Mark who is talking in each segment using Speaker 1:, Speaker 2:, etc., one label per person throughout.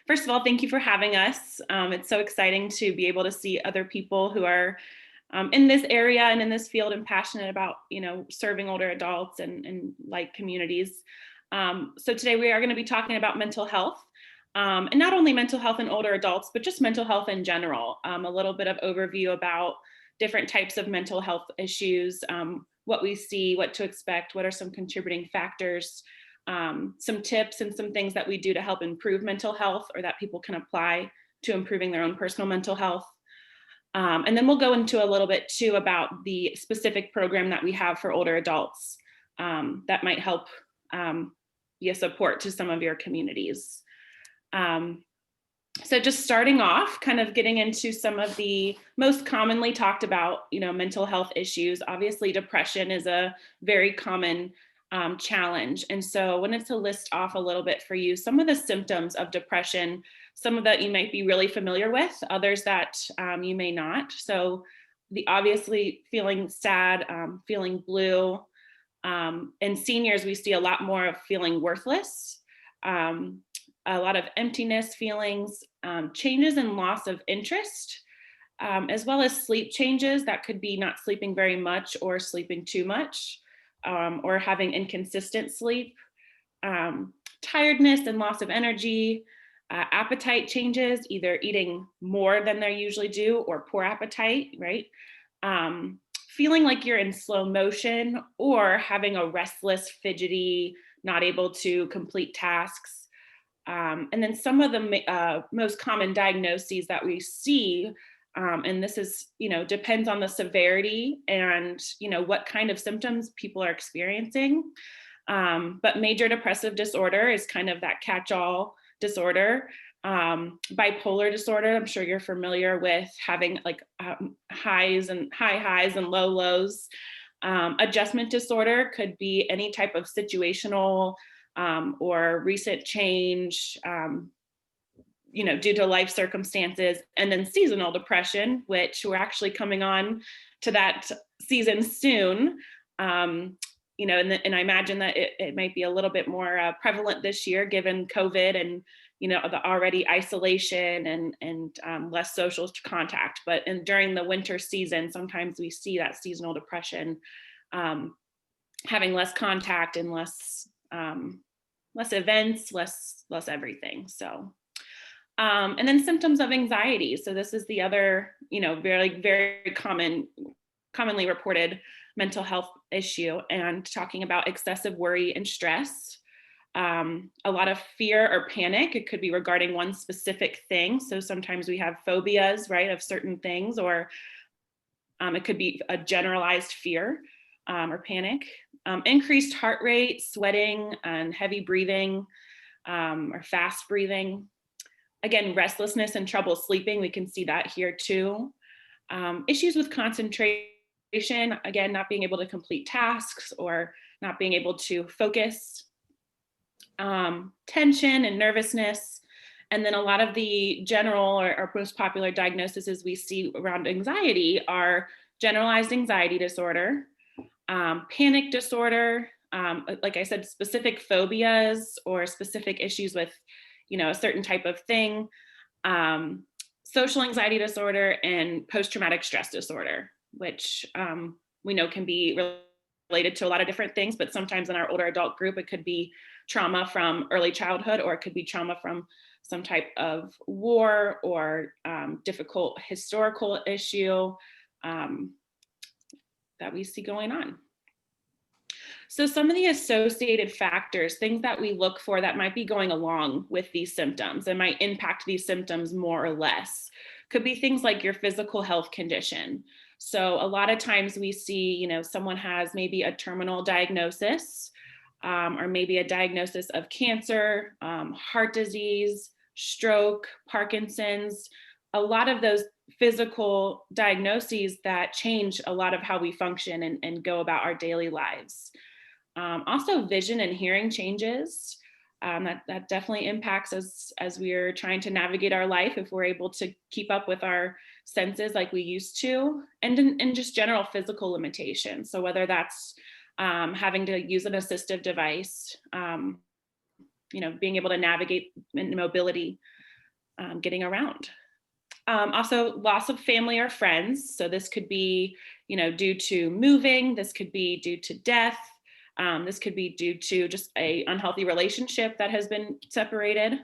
Speaker 1: First of all, thank you for having us. It's so exciting to be able to see other people who are in this area and in this field and passionate about, serving older adults and like communities. So today we are going to be talking about mental health, and not only mental health in older adults, but just mental health in general. A little bit of overview about different types of mental health issues, what we see, what to expect, what are some contributing factors, some tips and some things that we do to help improve mental health or that people can apply to improving their own personal mental health. And then we'll go into a little bit too about the specific program that we have for older adults that might help be a support to some of your communities. So just starting off, kind of getting into some of the most commonly talked about, mental health issues. Obviously, depression is a very common challenge. And so I wanted to list off a little bit for you some of the symptoms of depression, some of that you might be really familiar with, others that you may not. So the obviously feeling sad, feeling blue. In seniors, we see a lot more of feeling worthless, a lot of emptiness feelings, changes in loss of interest, as well as sleep changes that could be not sleeping very much or sleeping too much. Or having inconsistent sleep, tiredness and loss of energy, appetite changes, either eating more than they usually do or poor appetite, right? Feeling like you're in slow motion or having a restless, fidgety, not able to complete tasks. And then some of the most common diagnoses that we see, and this is, depends on the severity and, what kind of symptoms people are experiencing. But major depressive disorder is kind of that catch-all disorder. Bipolar disorder, I'm sure you're familiar with having like high highs and low lows. Adjustment disorder could be any type of situational or recent change, due to life circumstances. And then seasonal depression, which we're actually coming on to that season soon. And I imagine that it might be a little bit more prevalent this year given COVID and, the already isolation and less social contact. But during the winter season, sometimes we see that seasonal depression having less contact and less events, less everything. So. And then symptoms of anxiety. So this is the other, very, very commonly reported mental health issue, and talking about excessive worry and stress. A lot of fear or panic. It could be regarding one specific thing. So sometimes we have phobias, right, of certain things, or it could be a generalized fear or panic. Increased heart rate, sweating, and heavy breathing or fast breathing. Again, restlessness and trouble sleeping, we can see that here too. Issues with concentration, again, not being able to complete tasks or not being able to focus. Tension and nervousness. And then a lot of the general or most popular diagnoses we see around anxiety are generalized anxiety disorder, panic disorder, like I said, specific phobias or specific issues with a certain type of thing, social anxiety disorder, and post-traumatic stress disorder, which we know can be related to a lot of different things, but sometimes in our older adult group, it could be trauma from early childhood, or it could be trauma from some type of war or difficult historical issue that we see going on. So some of the associated factors, things that we look for that might be going along with these symptoms and might impact these symptoms more or less, could be things like your physical health condition. So a lot of times we see, someone has maybe a terminal diagnosis or maybe a diagnosis of cancer, heart disease, stroke, Parkinson's, a lot of those physical diagnoses that change a lot of how we function and go about our daily lives. Also vision and hearing changes, that definitely impacts us as we're trying to navigate our life, if we're able to keep up with our senses like we used to, and just general physical limitations. So whether that's having to use an assistive device, being able to navigate mobility, getting around. Also, loss of family or friends. So this could be, due to moving. This could be due to death. This could be due to just a unhealthy relationship that has been separated.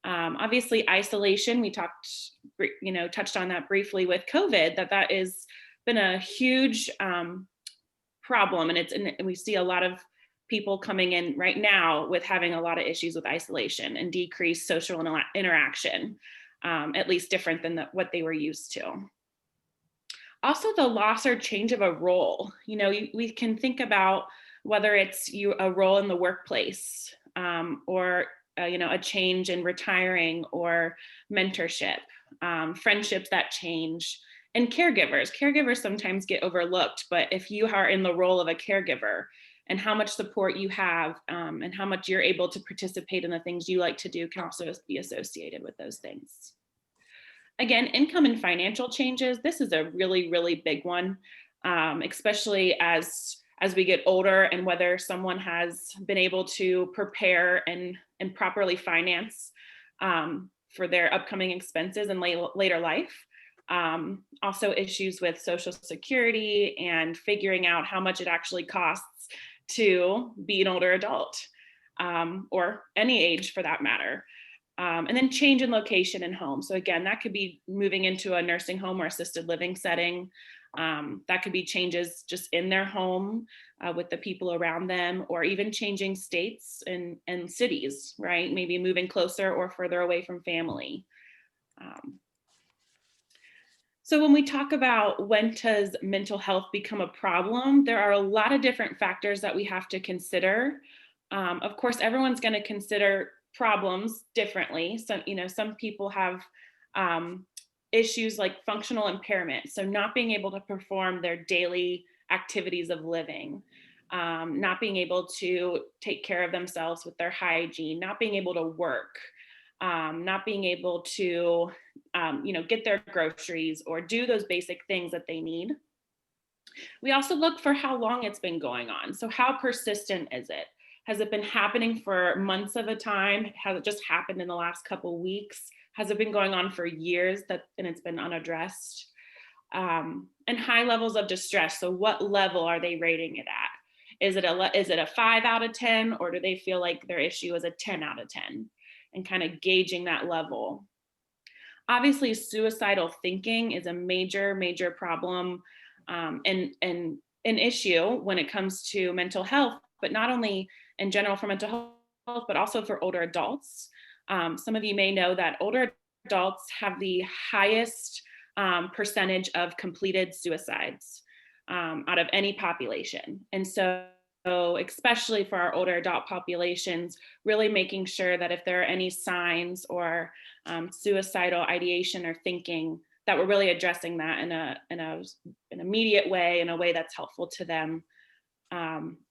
Speaker 1: Obviously, isolation. We touched on that briefly with COVID. That is been a huge problem, and we see a lot of people coming in right now with having a lot of issues with isolation and decreased social interaction, at least different than what they were used to. Also, the loss or change of a role. We can think about whether it's a role in the workplace, or a change in retiring or mentorship, friendships that change, and caregivers. Caregivers sometimes get overlooked, but if you are in the role of a caregiver and how much support you have, and how much you're able to participate in the things you like to do can also be associated with those things. Again, income and financial changes. This is a really, really big one, especially as we get older, and whether someone has been able to prepare and properly finance for their upcoming expenses in later life. Also issues with Social Security and figuring out how much it actually costs to be an older adult, or any age for that matter. And then change in location and home. So again, that could be moving into a nursing home or assisted living setting. That could be changes just in their home, with the people around them, or even changing states and cities, right? Maybe moving closer or further away from family. So when we talk about when does mental health become a problem, there are a lot of different factors that we have to consider. Of course, everyone's going to consider problems differently. Some people have issues like functional impairment, so not being able to perform their daily activities of living, not being able to take care of themselves with their hygiene, not being able to work, not being able to get their groceries or do those basic things that they need. We also look for how long it's been going on. So how persistent is it? Has it been happening for months at a time? Has it just happened in the last couple weeks? Has it been going on for years and it's been unaddressed? And high levels of distress. So what level are they rating it at? Is it a 5 out of 10, or do they feel like their issue is a 10 out of 10? And kind of gauging that level. Obviously, suicidal thinking is a major, major problem, and an issue when it comes to mental health, but not only in general for mental health, but also for older adults. Some of you may know that older adults have the highest percentage of completed suicides out of any population. And so especially for our older adult populations, really making sure that if there are any signs or suicidal ideation or thinking, that we're really addressing that in an immediate way, in a way that's helpful to them.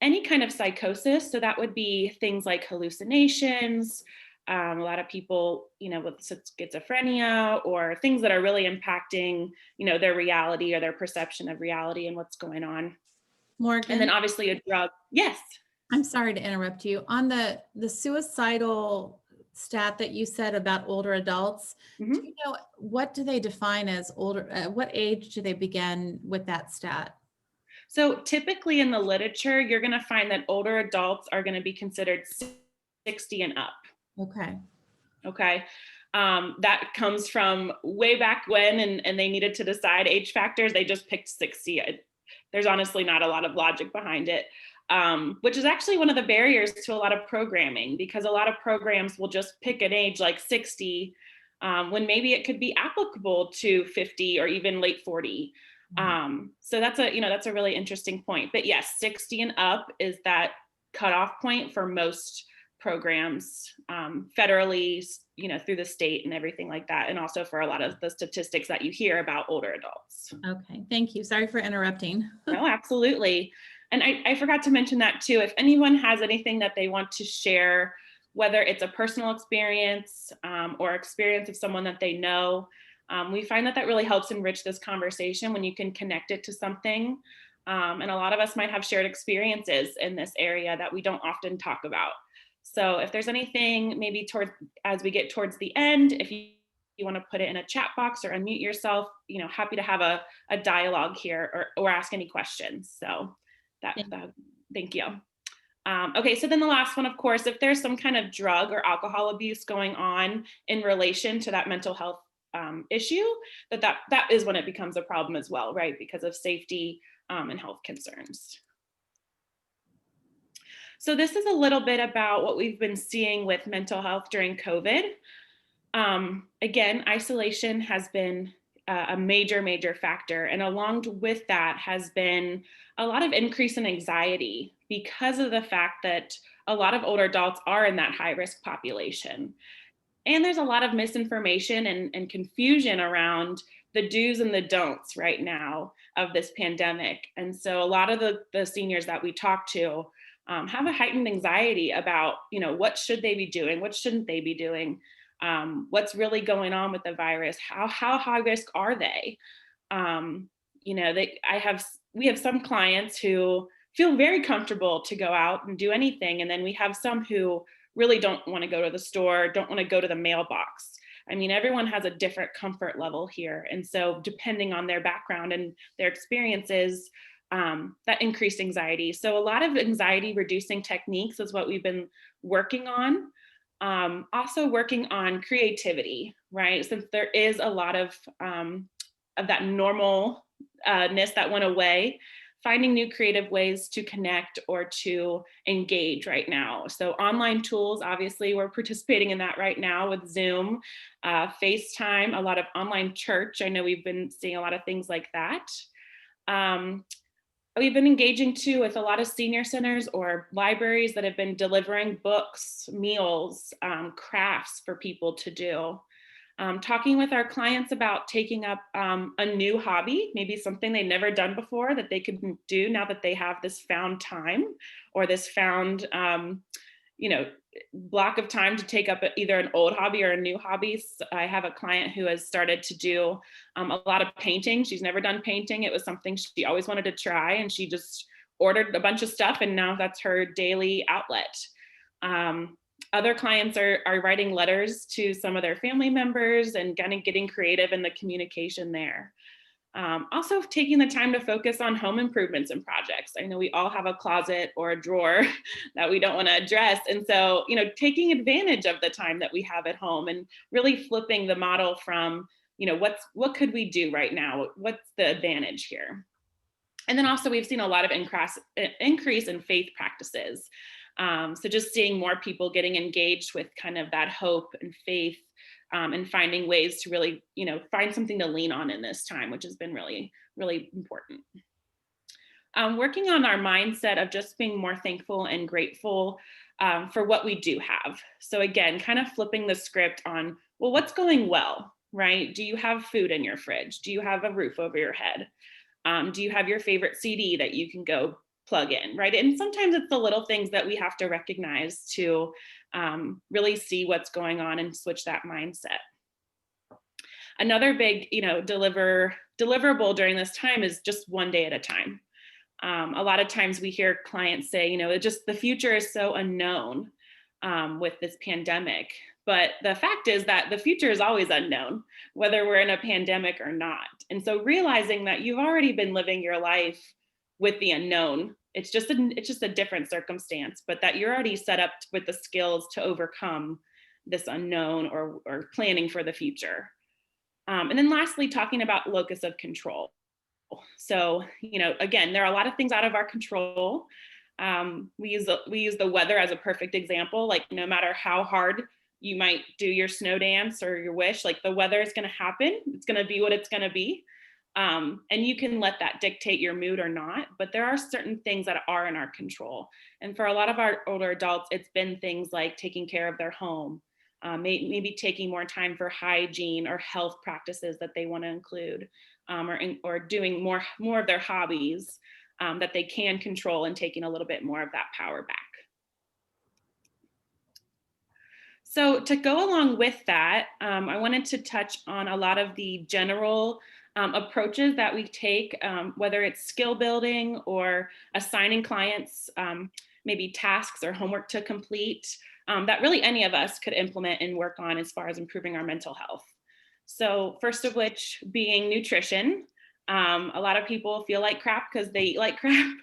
Speaker 1: Any kind of psychosis, so that would be things like hallucinations, a lot of people, with schizophrenia, or things that are really impacting, their reality or their perception of reality and what's going on.
Speaker 2: Morgan.
Speaker 1: And then obviously a drug. Yes.
Speaker 2: I'm sorry to interrupt you. On the suicidal stat that you said about older adults,
Speaker 1: Mm-hmm.
Speaker 2: do you know, what do they define as older? What age do they begin with that stat?
Speaker 1: So typically in the literature, you're going to find that older adults are going to be considered 60 and up. Okay. That comes from way back when, and they needed to decide age factors. They just picked 60. There's honestly not a lot of logic behind it, which is actually one of the barriers to a lot of programming, because a lot of programs will just pick an age like 60, when maybe it could be applicable to 50 or even late 40. So that's a really interesting point. But yes, 60 and up is that cutoff point for most programs, federally, through the state and everything like that. And also for a lot of the statistics that you hear about older adults.
Speaker 2: Okay, thank you. Sorry for interrupting.
Speaker 1: No, absolutely. And I forgot to mention that too. If anyone has anything that they want to share, whether it's a personal experience, or experience of someone that they know, we find that really helps enrich this conversation when you can connect it to something. And a lot of us might have shared experiences in this area that we don't often talk about. So if there's anything, maybe as we get towards the end, if you you want to put it in a chat box or unmute yourself, happy to have a dialogue here, or ask any questions. So thank you. Okay, so then the last one, of course, if there's some kind of drug or alcohol abuse going on in relation to that mental health issue, that is when it becomes a problem as well, right? Because of safety and health concerns. So this is a little bit about what we've been seeing with mental health during COVID. Again, isolation has been a major factor. And along with that has been a lot of increase in anxiety because of the fact that a lot of older adults are in that high risk population. And there's a lot of misinformation and confusion around the do's and the don'ts right now of this pandemic. And so a lot of the seniors that we talk to have a heightened anxiety about, what should they be doing? What shouldn't they be doing? What's really going on with the virus? How high risk are they? We have some clients who feel very comfortable to go out and do anything. And then we have some who really don't want to go to the store, don't want to go to the mailbox. I mean, everyone has a different comfort level here. And so depending on their background and their experiences, that increased anxiety. So a lot of anxiety reducing techniques is what we've been working on. Also working on creativity, right? Since there is a lot of that normalness that went away, finding new creative ways to connect or to engage right now. So online tools, obviously we're participating in that right now with Zoom, FaceTime, a lot of online church. I know we've been seeing a lot of things like that. We've been engaging too with a lot of senior centers or libraries that have been delivering books, meals, crafts for people to do. Talking with our clients about taking up a new hobby, maybe something they've never done before that they could do now that they have this found time or this found, block of time to take up either an old hobby or a new hobby. I have a client who has started to do a lot of painting. She's never done painting. It was something she always wanted to try, and she just ordered a bunch of stuff, and now that's her daily outlet. Other clients are writing letters to some of their family members and kind of getting creative in the communication there. Also taking the time to focus on home improvements and projects. I know we all have a closet or a drawer that we don't want to address. And so, taking advantage of the time that we have at home and really flipping the model from, what could we do right now? What's the advantage here? And then also we've seen a lot of increase in faith practices. So just seeing more people getting engaged with kind of that hope and faith, and finding ways to really, find something to lean on in this time, which has been really, really important. Working on our mindset of just being more thankful and grateful for what we do have. So again, kind of flipping the script on, well, what's going well, right? Do you have food in your fridge? Do you have a roof over your head? Do you have your favorite CD that you can go plug in, right? And sometimes it's the little things that we have to recognize to really see what's going on and switch that mindset. Another big, deliverable during this time is just one day at a time. A lot of times we hear clients say, the future is so unknown with this pandemic. But the fact is that the future is always unknown, whether we're in a pandemic or not. And so realizing that you've already been living your life with the unknown, it's just a different circumstance, but that you're already set up with the skills to overcome this unknown or planning for the future. And then lastly, talking about locus of control. So, again, there are a lot of things out of our control. We use the weather as a perfect example. Like, no matter how hard you might do your snow dance or your wish, like, the weather is going to happen. It's going to be what it's going to be. And you can let that dictate your mood or not, but there are certain things that are in our control. And for a lot of our older adults, it's been things like taking care of their home, maybe taking more time for hygiene or health practices that they want to include, or doing more of their hobbies that they can control and taking a little bit more of that power back. So to go along with that, I wanted to touch on a lot of the general approaches that we take, whether it's skill building or assigning clients maybe tasks or homework to complete, that really any of us could implement and work on as far as improving our mental health. So first of which being nutrition. A lot of people feel like crap because they eat like crap,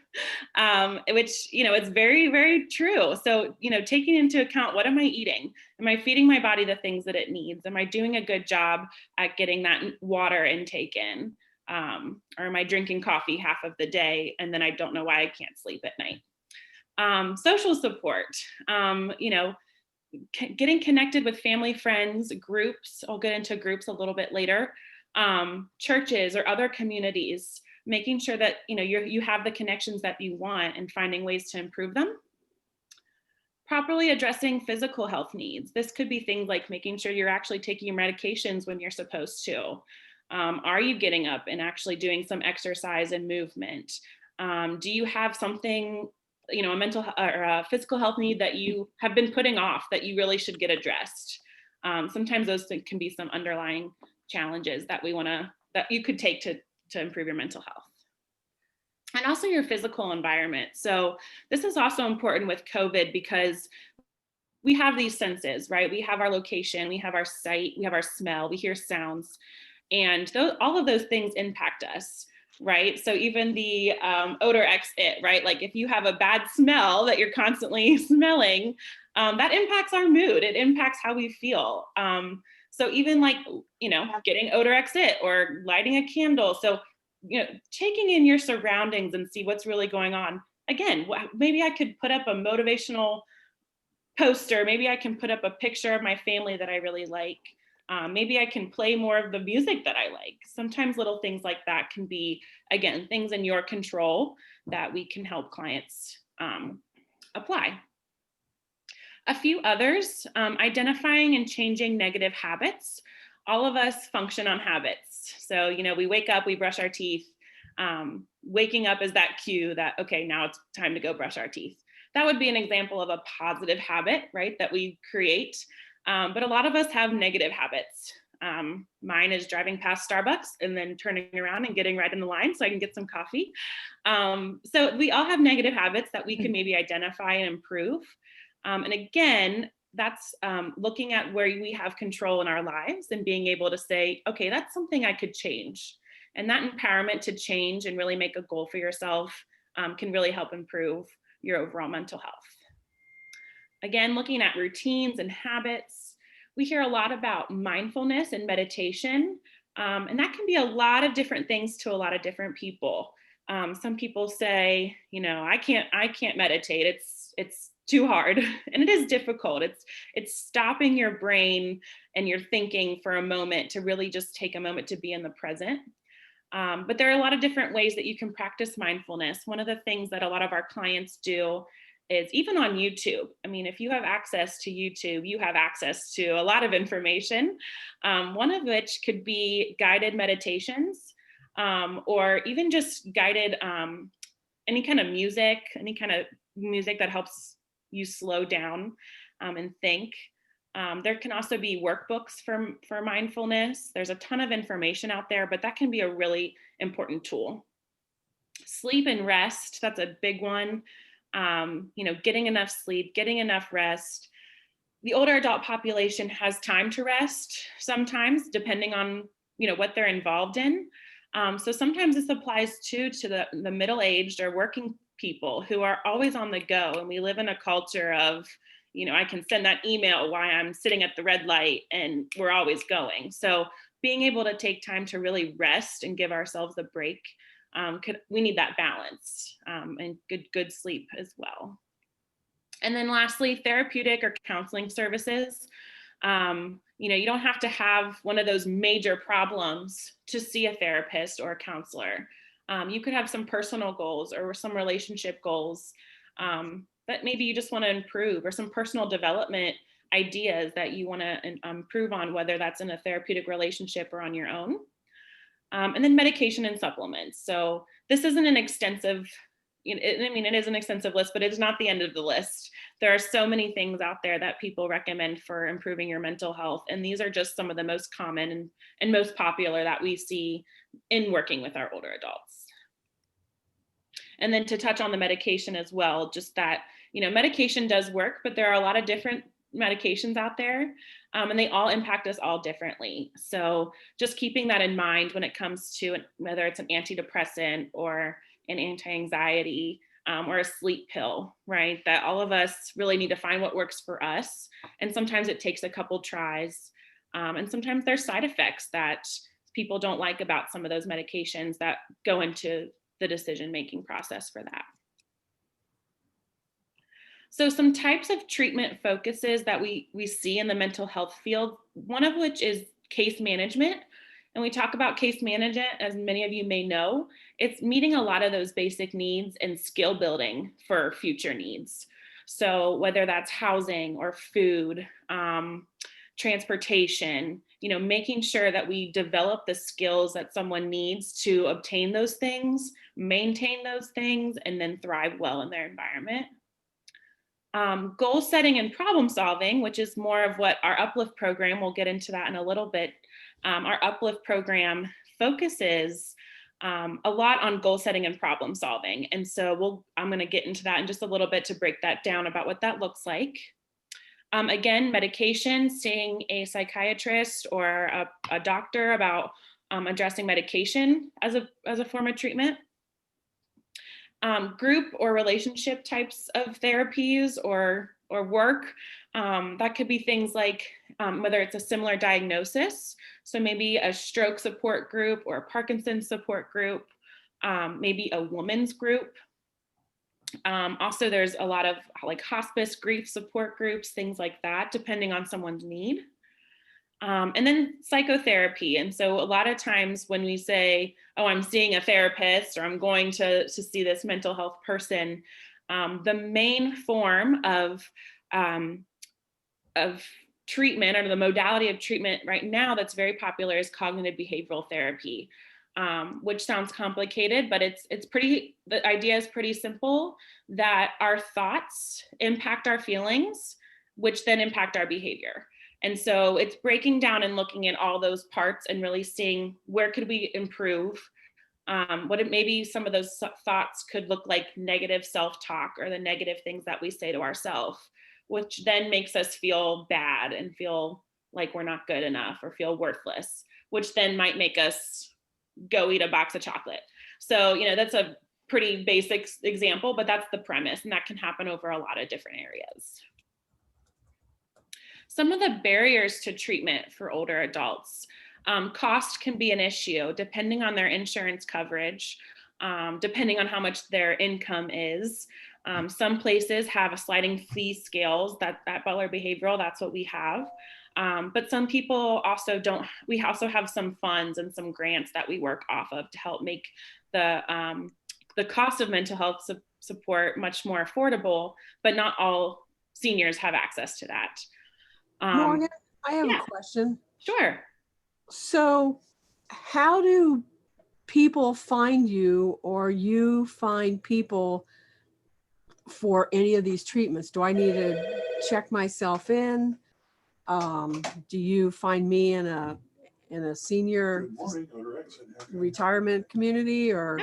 Speaker 1: which, it's very, very true. So, taking into account, what am I eating? Am I feeding my body the things that it needs? Am I doing a good job at getting that water intake in? Or am I drinking coffee half of the day and then I don't know why I can't sleep at night? Social support, getting connected with family, friends, groups. I'll get into groups a little bit later. Churches or other communities, making sure that you have the connections that you want and finding ways to improve them. Properly addressing physical health needs. This could be things like making sure you're actually taking your medications when you're supposed to. Are you getting up and actually doing some exercise and movement? Do you have something, a mental or a physical health need that you have been putting off that you really should get addressed? Sometimes those can be some underlying challenges that that you could take to improve your mental health. And also your physical environment. So this is also important with COVID because we have these senses, right? We have our location, we have our sight, we have our smell, we hear sounds, and all of those things impact us, right? So even the odor it, right? Like if you have a bad smell that you're constantly smelling, that impacts our mood. It impacts how we feel. So even like, getting odor it or lighting a candle. So, taking in your surroundings and see what's really going on. Again, maybe I could put up a motivational poster. Maybe I can put up a picture of my family that I really like. Maybe I can play more of the music that I like. Sometimes little things like that can be, again, things in your control that we can help clients apply. A few others, identifying and changing negative habits. All of us function on habits. So, we wake up, we brush our teeth. Waking up is that cue that, okay, now it's time to go brush our teeth. That would be an example of a positive habit, right, that we create. But a lot of us have negative habits. Mine is driving past Starbucks and then turning around and getting right in the line so I can get some coffee. So we all have negative habits that we can maybe identify and improve. And again, that's looking at where we have control in our lives and being able to say, okay, that's something I could change. And that empowerment to change and really make a goal for yourself can really help improve your overall mental health. Again, looking at routines and habits, we hear a lot about mindfulness and meditation, and that can be a lot of different things to a lot of different people. Some people say, I can't meditate. It's too hard, and it is difficult. It's stopping your brain and your thinking for a moment to really just take a moment to be in the present. But there are a lot of different ways that you can practice mindfulness. One of the things that a lot of our clients do is even on YouTube. I mean, if you have access to YouTube, you have access to a lot of information, one of which could be guided meditations, or even just guided any kind of music that helps you slow down and think. There can also be workbooks for mindfulness. There's a ton of information out there, but that can be a really important tool. Sleep and rest, that's a big one. Getting enough sleep, getting enough rest. The older adult population has time to rest sometimes, depending on what they're involved in. So sometimes this applies to the middle-aged or working people who are always on the go, and we live in a culture of, I can send that email while I'm sitting at the red light, and we're always going. So being able to take time to really rest and give ourselves a break, we need that balance, and good sleep as well. And then lastly, therapeutic or counseling services. You don't have to have one of those major problems to see a therapist or a counselor. You could have some personal goals or some relationship goals that maybe you just want to improve, or some personal development ideas that you want to improve on, whether that's in a therapeutic relationship or on your own. And then medication and supplements. So this isn't an extensive, it is an extensive list, but it's not the end of the list. There are so many things out there that people recommend for improving your mental health. And these are just some of the most common and most popular that we see in working with our older adults. And then to touch on the medication as well, just that, medication does work, but there are a lot of different medications out there, and they all impact us all differently. So just keeping that in mind when it comes to whether it's an antidepressant or an anti-anxiety, or a sleep pill, right? That all of us really need to find what works for us. And sometimes it takes a couple tries. And sometimes there's side effects that people don't like about some of those medications that go into the decision-making process for that. So some types of treatment focuses that we see in the mental health field, one of which is case management. And we talk about case management, as many of you may know, it's meeting a lot of those basic needs and skill building for future needs. So whether that's housing or food, transportation, making sure that we develop the skills that someone needs to obtain those things, maintain those things, and then thrive well in their environment. Goal setting and problem solving, which is more of what our Uplift program, we'll get into that in a little bit. Our Uplift program focuses a lot on goal setting and problem solving. And so I'm going to get into that in just a little bit to break that down about what that looks like. Again, medication, seeing a psychiatrist or a doctor about addressing medication as a form of treatment. Group or relationship types of therapies or work. That could be things like whether it's a similar diagnosis, so maybe a stroke support group or a Parkinson's support group, maybe a woman's group. Also, there's a lot of like hospice, grief support groups, things like that, depending on someone's need. And then psychotherapy. And so a lot of times when we say, oh, I'm seeing a therapist or I'm going to see this mental health person, the main form of treatment or the modality of treatment right now that's very popular is cognitive behavioral therapy, which sounds complicated, but the idea is pretty simple, that our thoughts impact our feelings, which then impact our behavior. And so it's breaking down and looking at all those parts and really seeing where could we improve. Maybe some of those thoughts could look like negative self-talk or the negative things that we say to ourselves, which then makes us feel bad and feel like we're not good enough or feel worthless, which then might make us go eat a box of chocolate. So, that's a pretty basic example, but that's the premise, and that can happen over a lot of different areas. Some of the barriers to treatment for older adults. Cost can be an issue depending on their insurance coverage, depending on how much their income is. Some places have a sliding fee scales, that Butler Behavioral, that's what we have. But some people also don't. We also have some funds and some grants that we work off of to help make the cost of mental health support much more affordable, but not all seniors have access to that.
Speaker 3: Morgan, I have a question.
Speaker 1: Sure.
Speaker 3: So how do people find you, or you find people for any of these treatments? Do I need to check myself in? Do you find me in a senior retirement community, or?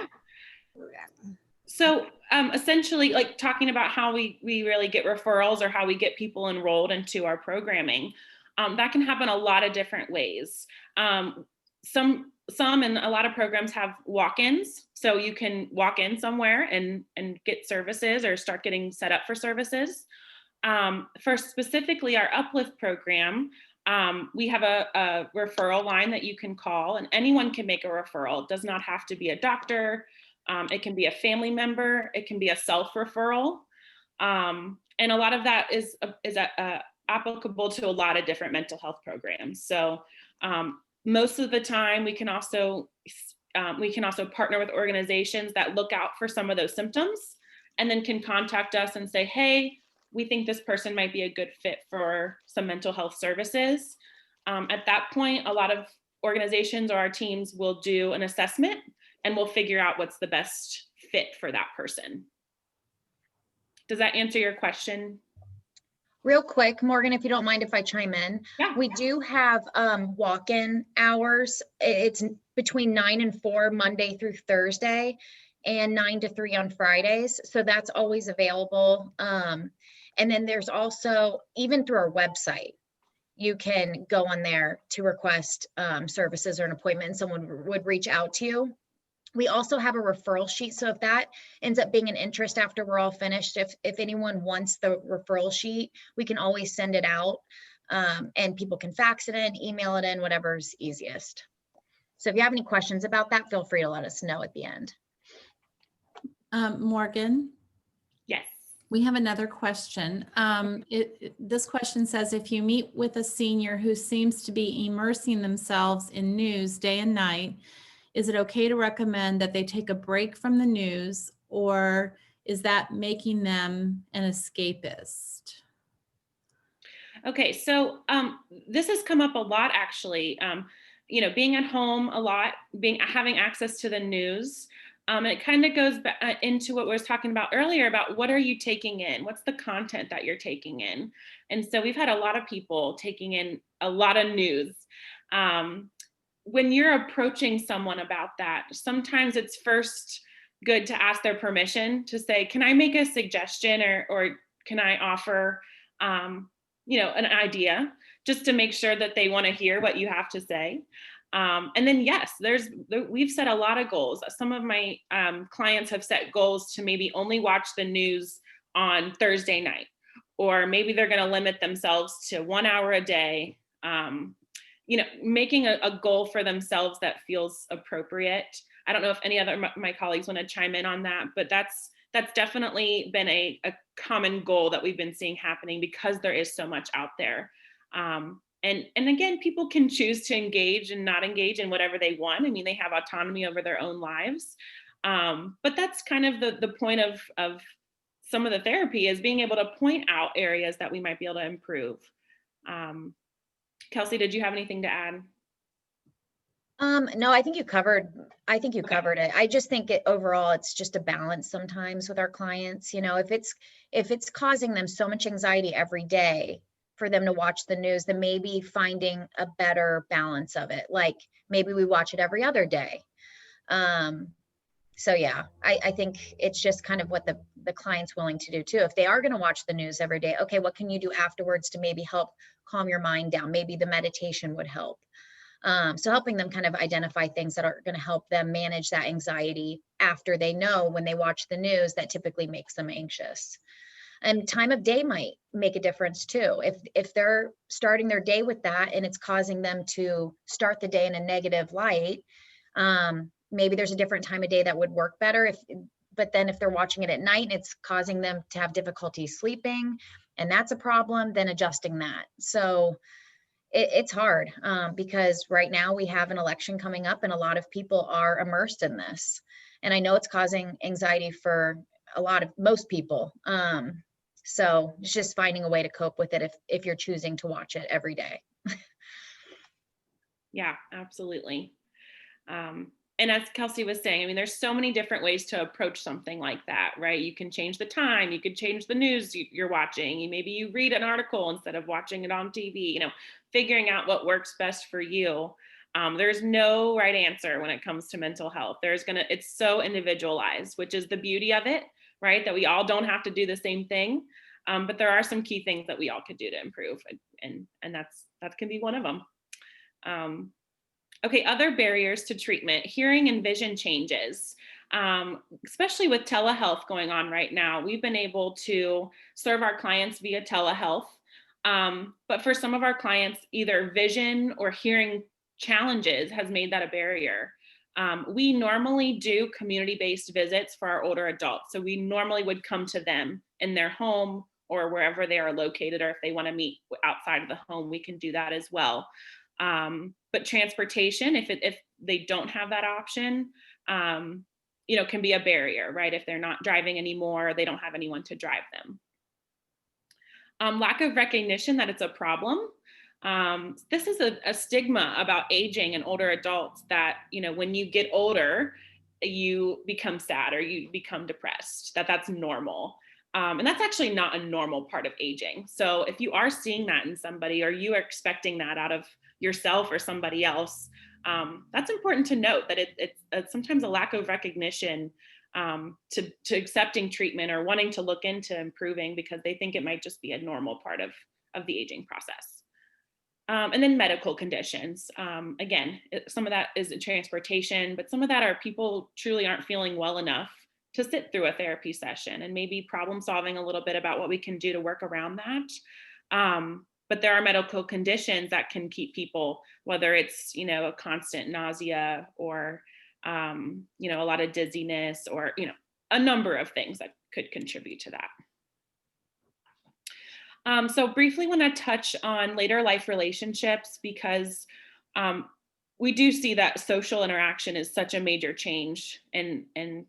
Speaker 1: So essentially, like talking about how we really get referrals or how we get people enrolled into our programming, that can happen a lot of different ways. Some and a lot of programs have walk-ins, so you can walk in somewhere and get services or start getting set up for services. For specifically our Uplift program, we have a referral line that you can call, and anyone can make a referral. It does not have to be a doctor. It can be a family member. It can be a self-referral. And a lot of that is applicable to a lot of different mental health programs. So most of the time we can also partner with organizations that look out for some of those symptoms and then can contact us and say, hey, we think this person might be a good fit for some mental health services. At that point, a lot of organizations or our teams will do an assessment and we'll figure out what's the best fit for that person. Does that answer your question?
Speaker 4: Real quick, Morgan, if you don't mind if I chime in.
Speaker 1: Yeah.
Speaker 4: We do have walk-in hours. It's between 9 and 4 Monday through Thursday, and 9 to 3 on Fridays. So that's always available. And then there's also, even through our website, you can go on there to request services or an appointment, and someone would reach out to you. We also have a referral sheet. So if that ends up being an interest after we're all finished, if anyone wants the referral sheet, we can always send it out, and people can fax it in, email it in, whatever's easiest. So if you have any questions about that, feel free to let us know at the end.
Speaker 2: Morgan,
Speaker 1: Yes.
Speaker 2: we have another question. This question says, if you meet with a senior who seems to be immersing themselves in news day and night, is it okay to recommend that they take a break from the news, or is that making them an escapist?
Speaker 1: Okay, so this has come up a lot, actually. Being at home a lot, having access to the news. And it kind of goes into what we were talking about earlier about what are you taking in? What's the content that you're taking in? And so we've had a lot of people taking in a lot of news. When you're approaching someone about that, sometimes it's first good to ask their permission to say, can I make a suggestion, or can I offer an idea, just to make sure that they want to hear what you have to say. And then yes, we've set a lot of goals. Some of my clients have set goals to maybe only watch the news on Thursday night, or maybe they're going to limit themselves to 1 hour a day. Making a goal for themselves that feels appropriate. I don't know if any other my colleagues want to chime in on that, but that's definitely been a common goal that we've been seeing happening because there is so much out there. And again, people can choose to engage and not engage in whatever they want. I mean, they have autonomy over their own lives. But that's kind of the point of some of the therapy, is being able to point out areas that we might be able to improve. Kelsey, did you have anything to add?
Speaker 4: No, I think you covered it. I just think overall, it's just a balance sometimes with our clients. If it's causing them so much anxiety every day for them to watch the news, then maybe finding a better balance of it. Like maybe we watch it every other day. So yeah, I think it's just kind of what the client's willing to do too. If they are going to watch the news every day, okay, what can you do afterwards to maybe help calm your mind down? Maybe the meditation would help. So helping them kind of identify things that are going to help them manage that anxiety after they know when they watch the news that typically makes them anxious. And time of day might make a difference too. If they're starting their day with that and it's causing them to start the day in a negative light, maybe there's a different time of day that would work better. But then if they're watching it at night and it's causing them to have difficulty sleeping, and that's a problem, then adjusting that. So it's hard because right now we have an election coming up and a lot of people are immersed in this. And I know it's causing anxiety for most people. So it's just finding a way to cope with it if you're choosing to watch it every day.
Speaker 1: Yeah, absolutely. And as Kelsey was saying, I mean, there's so many different ways to approach something like that, right? You can change the time, you could change the news you're watching. Maybe you read an article instead of watching it on TV, figuring out what works best for you. There's no right answer when it comes to mental health. It's so individualized, which is the beauty of it, right? That we all don't have to do the same thing. But there are some key things that we all could do to improve. And that can be one of them. Okay, other barriers to treatment: hearing and vision changes. Especially with telehealth going on right now, we've been able to serve our clients via telehealth. But for some of our clients, either vision or hearing challenges has made that a barrier. We normally do community-based visits for our older adults. So we normally would come to them in their home or wherever they are located, or if they want to meet outside of the home, we can do that as well. But transportation, if they don't have that option, can be a barrier, right? If they're not driving anymore, they don't have anyone to drive them. Lack of recognition that it's a problem. This is a stigma about aging and older adults that, when you get older, you become sad or you become depressed, that's normal. And that's actually not a normal part of aging. So if you are seeing that in somebody, or you are expecting that out of yourself or somebody else, that's important to note, that it's sometimes a lack of recognition to accepting treatment or wanting to look into improving because they think it might just be a normal part of the aging process. And then medical conditions. Again, some of that is transportation, but some of that are people truly aren't feeling well enough to sit through a therapy session, and maybe problem solving a little bit about what we can do to work around that. But there are medical conditions that can keep people, whether it's, a constant nausea or, a lot of dizziness or, a number of things that could contribute to that. So briefly want to touch on later life relationships because we do see that social interaction is such a major change and an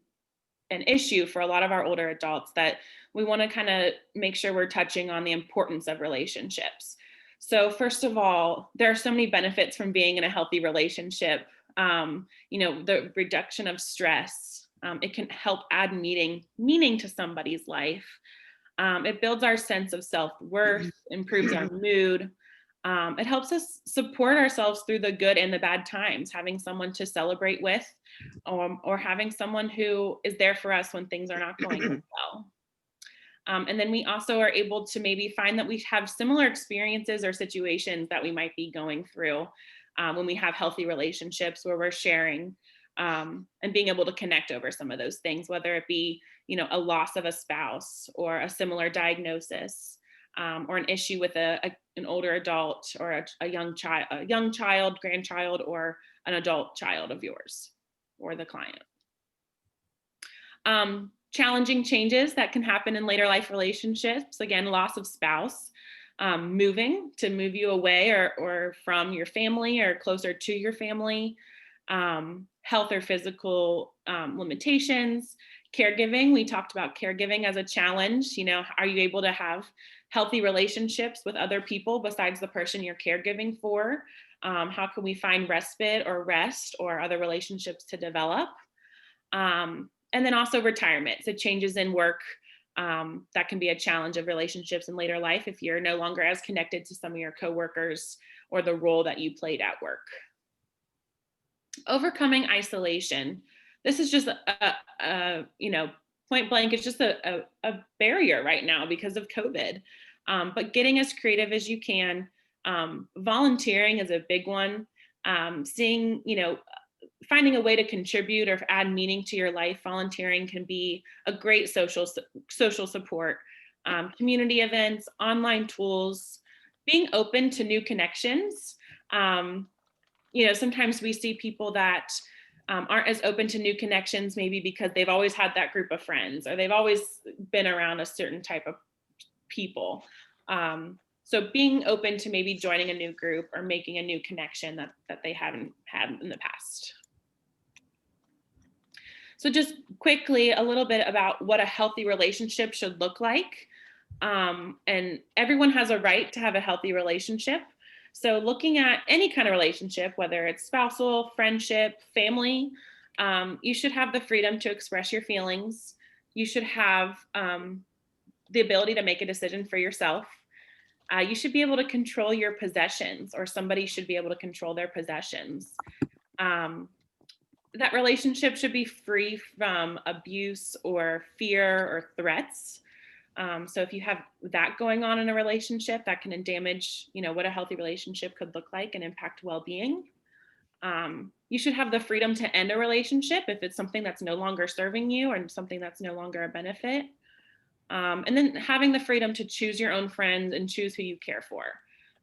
Speaker 1: issue for a lot of our older adults that we want to kind of make sure we're touching on the importance of relationships. So first of all, there are so many benefits from being in a healthy relationship. The reduction of stress. It can help add meaning to somebody's life. It builds our sense of self-worth, improves our mood. It helps us support ourselves through the good and the bad times, having someone to celebrate with, or having someone who is there for us when things are not going well. And then we also are able to maybe find that we have similar experiences or situations that we might be going through when we have healthy relationships where we're sharing and being able to connect over some of those things, whether it be, a loss of a spouse or a similar diagnosis. Or an issue with an older adult or a young child, grandchild, or an adult child of yours or the client. Challenging changes that can happen in later life relationships. Again, loss of spouse, moving to move you away or from your family or closer to your family, health or physical limitations, caregiving. We talked about caregiving as a challenge. Are you able to have healthy relationships with other people besides the person you're caregiving for? How can we find respite or rest or other relationships to develop? And then also retirement. So changes in work, that can be a challenge of relationships in later life if you're no longer as connected to some of your coworkers or the role that you played at work. Overcoming isolation. This is just point blank, it's just a barrier right now because of COVID. But getting as creative as you can. Volunteering is a big one. Finding a way to contribute or add meaning to your life. Volunteering can be a great social support. Community events, online tools, being open to new connections. Sometimes we see people that aren't as open to new connections, maybe because they've always had that group of friends or they've always been around a certain type of people. So being open to maybe joining a new group or making a new connection that they haven't had in the past. So just quickly, a little bit about what a healthy relationship should look like. And everyone has a right to have a healthy relationship. So looking at any kind of relationship, whether it's spousal, friendship, family, you should have the freedom to express your feelings. You should have the ability to make a decision for yourself. You should be able to control your possessions, or somebody should be able to control their possessions. That relationship should be free from abuse or fear or threats. So if you have that going on in a relationship, that can damage, what a healthy relationship could look like and impact well-being. You should have the freedom to end a relationship if it's something that's no longer serving you or something that's no longer a benefit. And then having the freedom to choose your own friends and choose who you care for.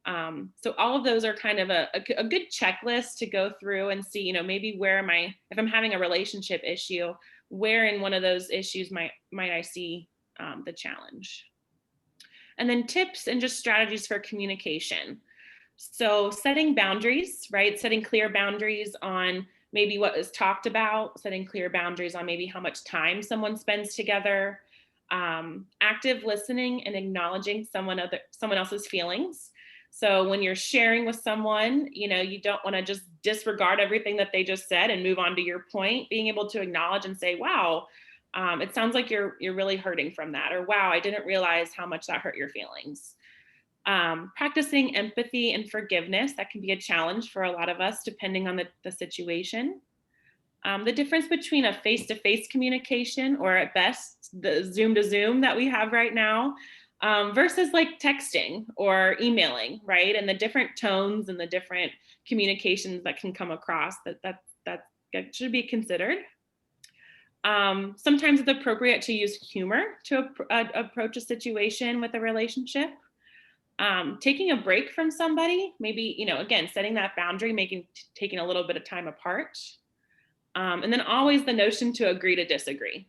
Speaker 1: So all of those are kind of a good checklist to go through and see, maybe where am I, if I'm having a relationship issue, where in one of those issues might I see the challenge. And then tips and just strategies for communication. So setting boundaries, right? Setting clear boundaries on maybe what is talked about, setting clear boundaries on maybe how much time someone spends together, active listening and acknowledging someone else's feelings. So when you're sharing with someone, you don't want to just disregard everything that they just said and move on to your point. Being able to acknowledge and say, wow, it sounds like you're really hurting from that, or wow, I didn't realize how much that hurt your feelings. Practicing empathy and forgiveness, that can be a challenge for a lot of us depending on the situation. The difference between a face-to-face communication, or at best the Zoom to Zoom that we have right now, versus like texting or emailing, right? And the different tones and the different communications that can come across that should be considered. Sometimes it's appropriate to use humor to approach a situation with a relationship. Taking a break from somebody, maybe, again, setting that boundary, taking a little bit of time apart. And then always the notion to agree to disagree.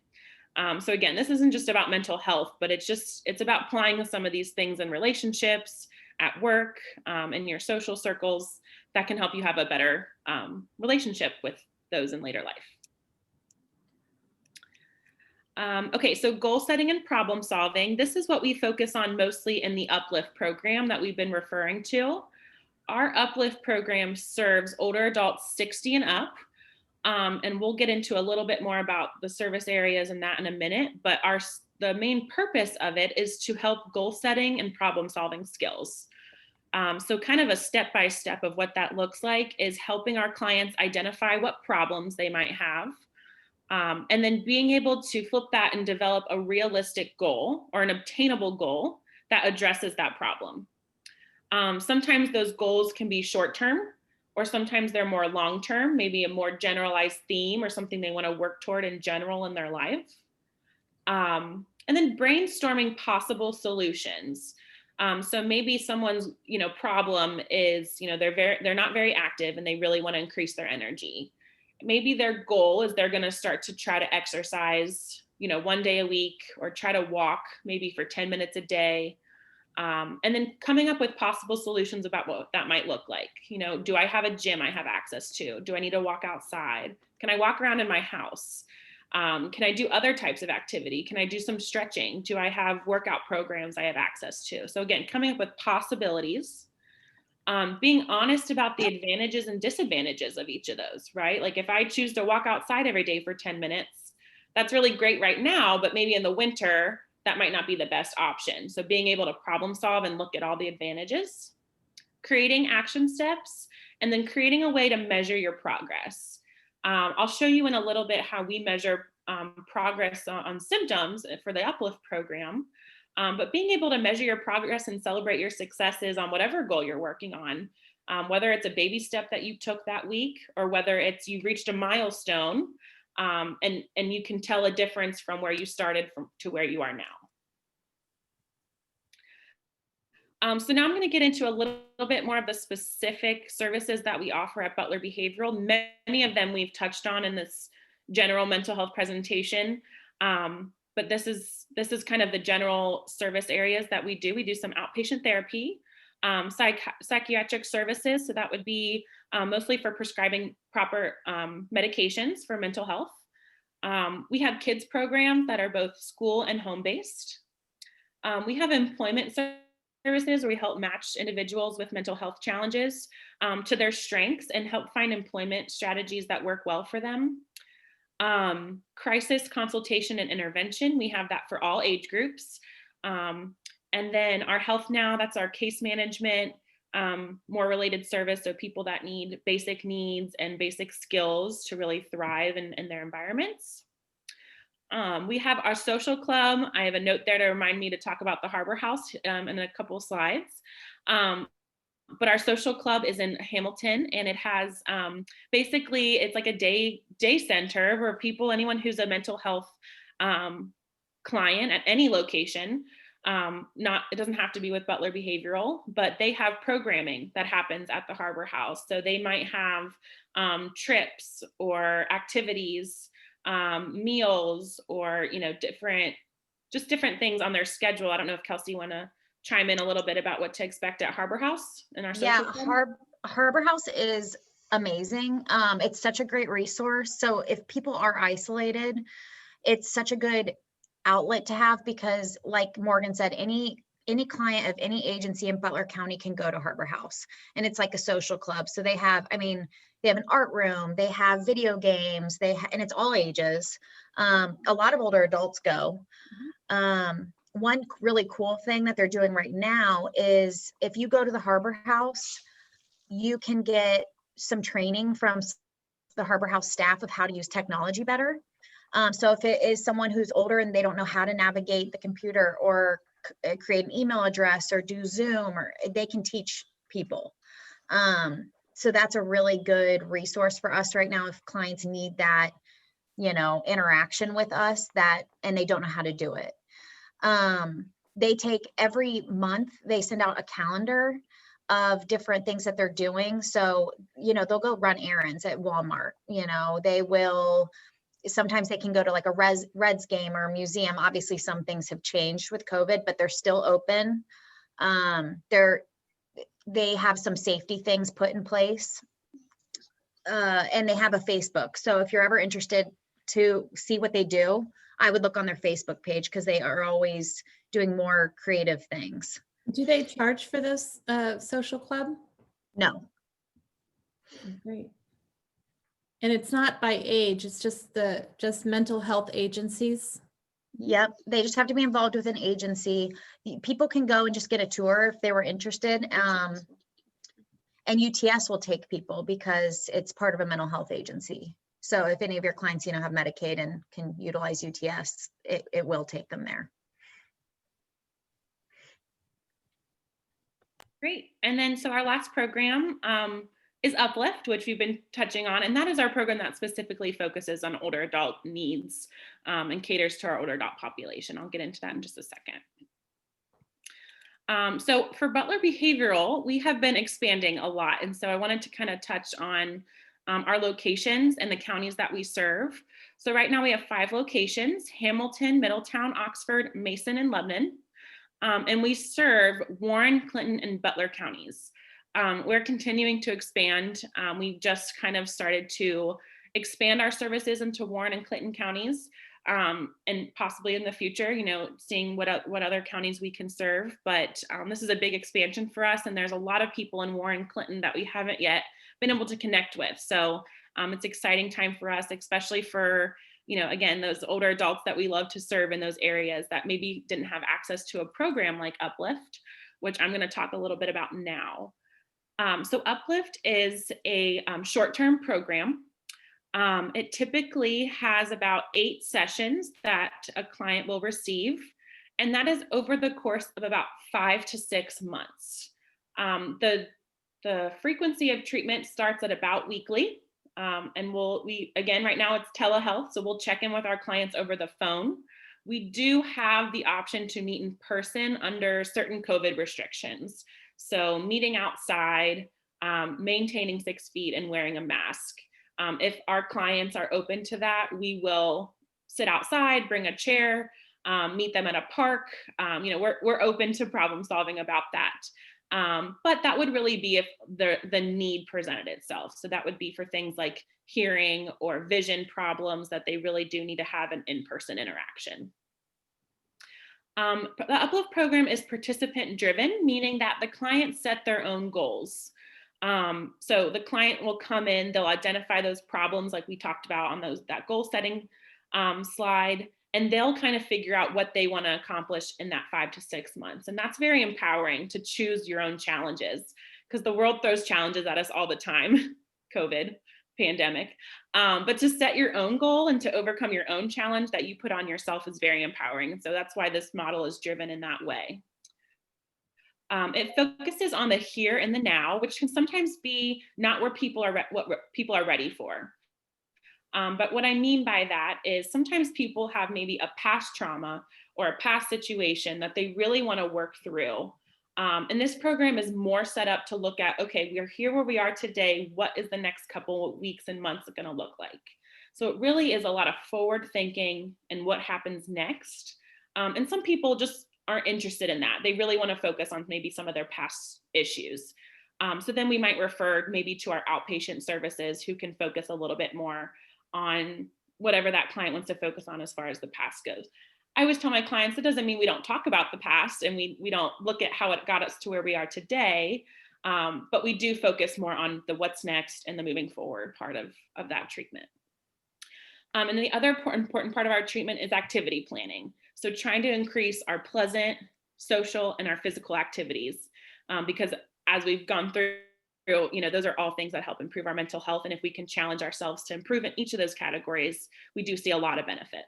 Speaker 1: So again, this isn't just about mental health, but it's about applying some of these things in relationships, at work, in your social circles that can help you have a better relationship with those in later life. Okay, so goal setting and problem solving. This is what we focus on mostly in the Uplift program that we've been referring to. Our Uplift program serves older adults 60 and up. And we'll get into a little bit more about the service areas and that in a minute, but the main purpose of it is to help goal setting and problem solving skills. So kind of a step-by-step of what that looks like is helping our clients identify what problems they might have, and then being able to flip that and develop a realistic goal or an obtainable goal that addresses that problem. Sometimes those goals can be short-term, or sometimes they're more long-term, maybe a more generalized theme or something they want to work toward in general in their life. And then brainstorming possible solutions. So maybe someone's, problem is, they're not very active and they really want to increase their energy. Maybe their goal is they're going to start to try to exercise, 1 day a week, or try to walk maybe for 10 minutes a day. And then coming up with possible solutions about what that might look like. Do I have a gym I have access to? Do I need to walk outside? Can I walk around in my house? Can I do other types of activity? Can I do some stretching? Do I have workout programs I have access to? So again, coming up with possibilities, being honest about the advantages and disadvantages of each of those, right? Like if I choose to walk outside every day for 10 minutes, that's really great right now, but maybe in the winter, that might not be the best option. So being able to problem solve and look at all the advantages, creating action steps, and then creating a way to measure your progress. I'll show you in a little bit how we measure progress on symptoms for the Uplift program, but being able to measure your progress and celebrate your successes on whatever goal you're working on, whether it's a baby step that you took that week, or whether it's you've reached a milestone, and you can tell a difference from where you started to where you are now. So now I'm going to get into a little bit more of the specific services that we offer at Butler Behavioral. Many of them we've touched on in this general mental health presentation, but this is kind of the general service areas that we do. We do some outpatient therapy, psychiatric services, so that would be mostly for prescribing proper medications for mental health. We have kids programs that are both school and home-based. We have employment services where we help match individuals with mental health challenges to their strengths and help find employment strategies that work well for them. Crisis consultation and intervention, we have that for all age groups. And then our Health Now, that's our case management, more related service. So people that need basic needs and basic skills to really thrive in their environments. We have our social club. I have a note there to remind me to talk about the Harbor House in a couple of slides. But our social club is in Hamilton, and it has basically, it's like a day center where anyone who's a mental health client at any location, it doesn't have to be with Butler Behavioral, but they have programming that happens at the Harbor House. So they might have trips or activities, meals, or different things on their schedule. I don't know if Kelsey want to chime in a little bit about what to expect at Harbor House in our social club?
Speaker 4: Harbor House is amazing. It's such a great resource. So if people are isolated, it's such a good outlet to have, because like Morgan said, any client of any agency in Butler County can go to Harbor House, and it's like a social club. So they have an art room, they have video games, and it's all ages. A lot of older adults go. One really cool thing that they're doing right now is if you go to the Harbor House, you can get some training from the Harbor House staff of how to use technology better. So if it is someone who's older and they don't know how to navigate the computer or create an email address or do Zoom, or they can teach people. So that's a really good resource for us right now if clients need that, interaction with us and they don't know how to do it. They take every month, they send out a calendar of different things that they're doing. So, they'll go run errands at Walmart, they will, sometimes they can go to like a Reds game or a museum. Obviously some things have changed with COVID, but they're still open. They have some safety things put in place. And they have a Facebook. So if you're ever interested to see what they do, I would look on their Facebook page because they are always doing more creative things.
Speaker 2: Do they charge for this social club?
Speaker 4: No.
Speaker 2: Great. And it's not by age, it's just mental health agencies?
Speaker 4: Yep. They just have to be involved with an agency. People can go and just get a tour if they were interested. And UTS will take people because it's part of a mental health agency. So if any of your clients, have Medicaid and can utilize UTS, it will take them there.
Speaker 1: Great. And then, so our last program is Uplift, which we've been touching on. And that is our program that specifically focuses on older adult needs and caters to our older adult population. I'll get into that in just a second. So for Butler Behavioral, we have been expanding a lot. And so I wanted to kind of touch on our locations and the counties that we serve. So right now we have 5 locations: Hamilton, Middletown, Oxford, Mason, and Lebanon. And we serve Warren, Clinton, and Butler counties. We're continuing to expand. We just kind of started to expand our services into Warren and Clinton counties, and possibly in the future, seeing what other counties we can serve. But this is a big expansion for us, and there's a lot of people in Warren, Clinton that we haven't yet been able to connect with. So it's an exciting time for us, especially for again, those older adults that we love to serve in those areas that maybe didn't have access to a program like Uplift, which I'm going to talk a little bit about now. So Uplift is a short-term program. It typically has about 8 sessions that a client will receive, and that is over the course of about 5 to 6 months. The frequency of treatment starts at about weekly. And again, right now it's telehealth, so we'll check in with our clients over the phone. We do have the option to meet in person under certain COVID restrictions. So meeting outside, maintaining 6 feet, and wearing a mask. If our clients are open to that, we will sit outside, bring a chair, meet them at a park. We're open to problem solving about that. But that would really be if the need presented itself. So that would be for things like hearing or vision problems that they really do need to have an in-person interaction. The Uplift program is participant driven, meaning that the clients set their own goals. So the client will come in, they'll identify those problems like we talked about on that goal setting slide, and they'll kind of figure out what they want to accomplish in that 5 to 6 months. And that's very empowering to choose your own challenges, because the world throws challenges at us all the time, COVID, pandemic. But to set your own goal and to overcome your own challenge that you put on yourself is very empowering. And so that's why this model is driven in that way. It focuses on the here and the now, which can sometimes be not where people are what people are ready for. But what I mean by that is sometimes people have maybe a past trauma or a past situation that they really want to work through. And this program is more set up to look at, okay, we're here where we are today. What is the next couple of weeks and months going to look like? So it really is a lot of forward thinking and what happens next. And some people just aren't interested in that. They really want to focus on maybe some of their past issues. So then we might refer maybe to our outpatient services who can focus a little bit more on whatever that client wants to focus on as far as the past goes. I always tell my clients, it doesn't mean we don't talk about the past and we don't look at how it got us to where we are today, but we do focus more on the what's next and the moving forward part of that treatment. And the other important part of our treatment is activity planning. So trying to increase our pleasant, social, and our physical activities, because as we've gone through those are all things that help improve our mental health. And if we can challenge ourselves to improve in each of those categories, we do see a lot of benefit.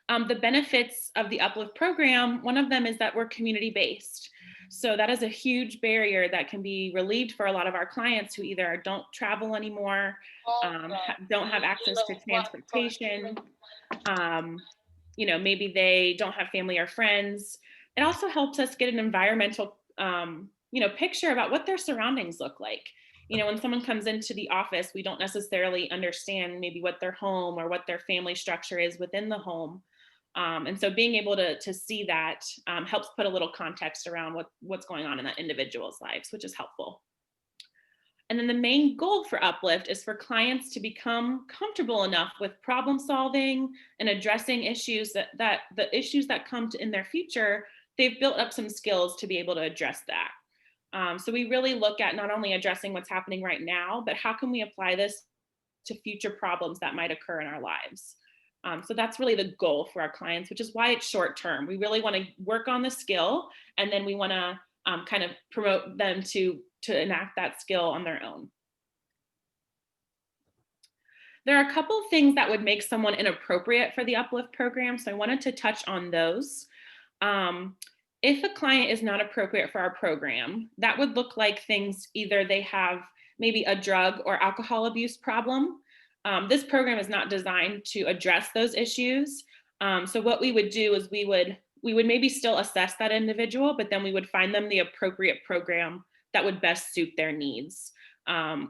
Speaker 1: The benefits of the Uplift program, one of them is that we're community-based. So that is a huge barrier that can be relieved for a lot of our clients who either don't travel anymore, don't have access to transportation, maybe they don't have family or friends. It also helps us get an environmental, picture about what their surroundings look like. When someone comes into the office, we don't necessarily understand maybe what their home or what their family structure is within the home. And so being able to see that helps put a little context around what's going on in that individual's lives, which is helpful. And then the main goal for Uplift is for clients to become comfortable enough with problem solving and addressing issues that the issues that come in their future, they've built up some skills to be able to address that. So we really look at not only addressing what's happening right now, but how can we apply this to future problems that might occur in our lives. So that's really the goal for our clients, which is why it's short term. We really want to work on the skill, and then we want to kind of promote them to enact that skill on their own. There are a couple of things that would make someone inappropriate for the Uplift program, so I wanted to touch on those. If a client is not appropriate for our program, that would look like things either they have maybe a drug or alcohol abuse problem. This program is not designed to address those issues. So what we would do is we would maybe still assess that individual, but then we would find them the appropriate program that would best suit their needs,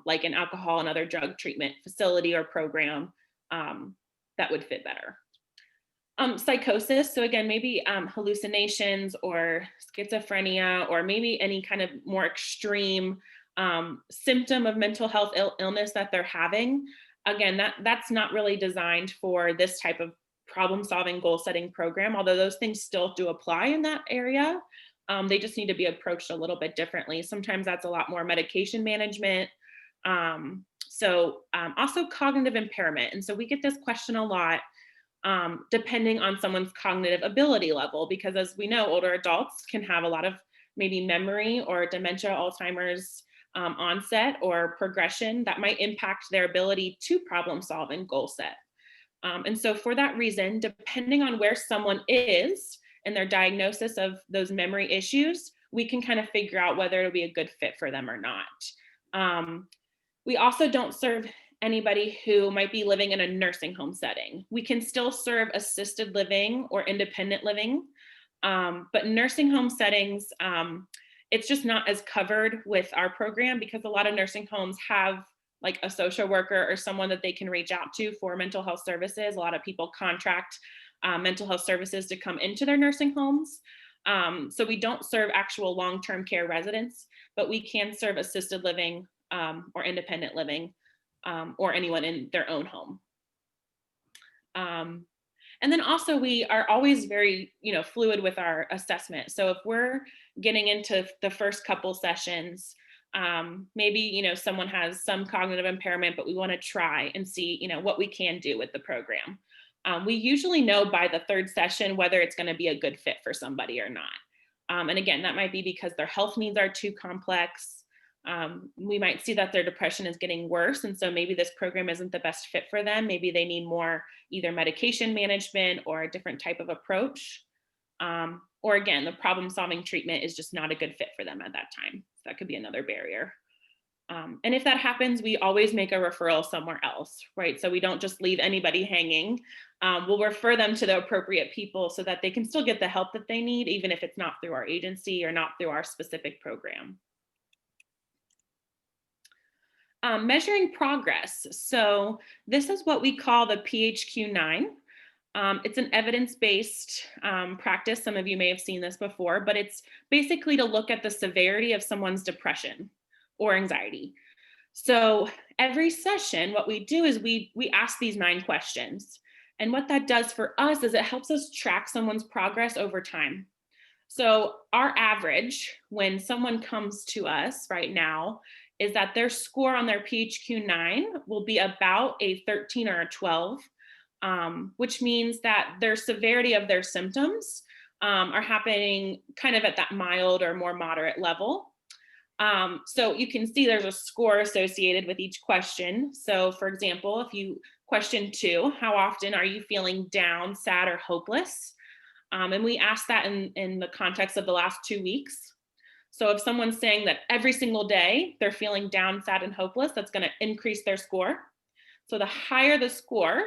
Speaker 1: like an alcohol and other drug treatment facility or program that would fit better. Psychosis, so again, maybe hallucinations or schizophrenia, or maybe any kind of more extreme symptom of mental health illness that they're having. Again, that's not really designed for this type of problem solving goal setting program, although those things still do apply in that area. They just need to be approached a little bit differently. Sometimes that's a lot more medication management. Also cognitive impairment. And so we get this question a lot, depending on someone's cognitive ability level, because as we know, older adults can have a lot of maybe memory or dementia, Alzheimer's onset or progression that might impact their ability to problem solve and goal set. And so for that reason, depending on where someone is in their diagnosis of those memory issues, we can kind of figure out whether it'll be a good fit for them or not. We also don't serve anybody who might be living in a nursing home setting. We can still serve assisted living or independent living, but nursing home settings, it's just not as covered with our program, because a lot of nursing homes have like a social worker or someone that they can reach out to for mental health services. A lot of people contract mental health services to come into their nursing homes. So we don't serve actual long-term care residents, but we can serve assisted living or independent living, or anyone in their own home. And then also we are always very, fluid with our assessment. So if we're getting into the first couple sessions, maybe, someone has some cognitive impairment, but we want to try and see, what we can do with the program. We usually know by the third session whether it's going to be a good fit for somebody or not. And again, that might be because their health needs are too complex. We might see that their depression is getting worse, and so maybe this program isn't the best fit for them. Maybe they need more either medication management or a different type of approach. Or again, the problem solving treatment is just not a good fit for them at that time. So that could be another barrier. And if that happens, we always make a referral somewhere else, right? So we don't just leave anybody hanging. We'll refer them to the appropriate people so that they can still get the help that they need, even if it's not through our agency or not through our specific program. Measuring progress. So this is what we call the PHQ-9. It's an evidence-based practice. Some of you may have seen this before, but it's basically to look at the severity of someone's depression or anxiety. So every session, what we do is we ask these 9 questions. And what that does for us is it helps us track someone's progress over time. So our average when someone comes to us right now is that their score on their PHQ-9 will be about a 13 or a 12, which means that their severity of their symptoms are happening kind of at that mild or more moderate level. So you can see there's a score associated with each question. So for example, if you question 2, how often are you feeling down, sad, or hopeless? And we ask that in the context of the last 2 weeks. So if someone's saying that every single day they're feeling down, sad, and hopeless, that's going to increase their score. So the higher the score,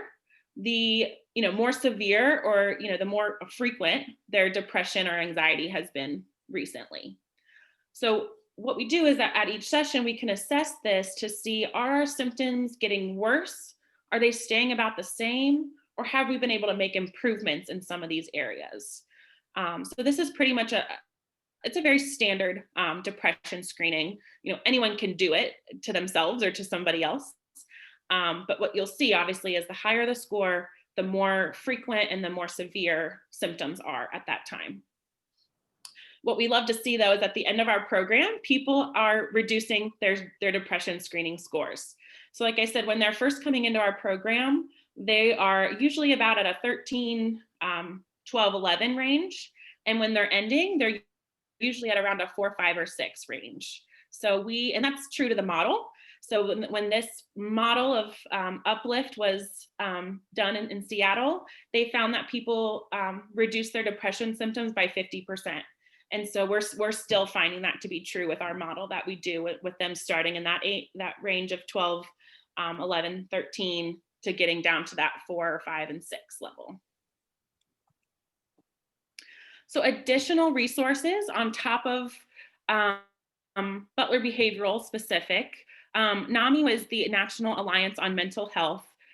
Speaker 1: the more severe, or the more frequent their depression or anxiety has been recently. So what we do is that at each session we can assess this to see, are our symptoms getting worse? Are they staying about the same? Or have we been able to make improvements in some of these areas? So this is pretty much it's a very standard depression screening. Anyone can do it to themselves or to somebody else. But what you'll see, obviously, is the higher the score, the more frequent and the more severe symptoms are at that time. What we love to see, though, is at the end of our program, people are reducing their depression screening scores. So like I said, when they're first coming into our program, they are usually about at a 13, 12, 11 range. And when they're ending, they're usually at around a 4, 5, or 6 range. So and that's true to the model. So when this model of Uplift was done in Seattle, they found that people reduced their depression symptoms by 50%. And so we're still finding that to be true with our model that we do with them starting in that range of 12, 11, 13 to getting down to that 4, 5, and 6 level. So additional resources on top of Butler Behavioral specific. NAMI was the National Alliance on Mental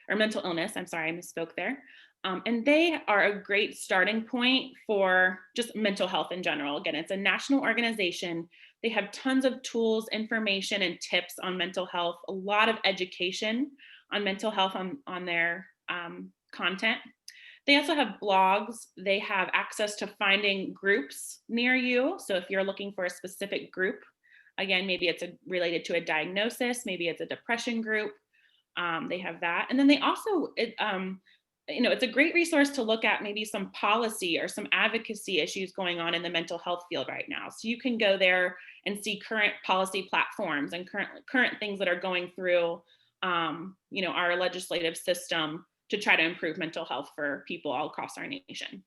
Speaker 1: Illness. I'm sorry, I misspoke there. And they are a great starting point for just mental health in general. Again, it's a national organization. They have tons of tools, information, and tips on mental health, a lot of education on mental health on their content. They also have blogs. They have access to finding groups near you. So if you're looking for a specific group, again, maybe it's related to a diagnosis, maybe it's a depression group, they have that. And then they also, it's a great resource to look at maybe some policy or some advocacy issues going on in the mental health field right now. So you can go there and see current policy platforms and current things that are going through, our legislative system to try to improve mental health for people all across our nation.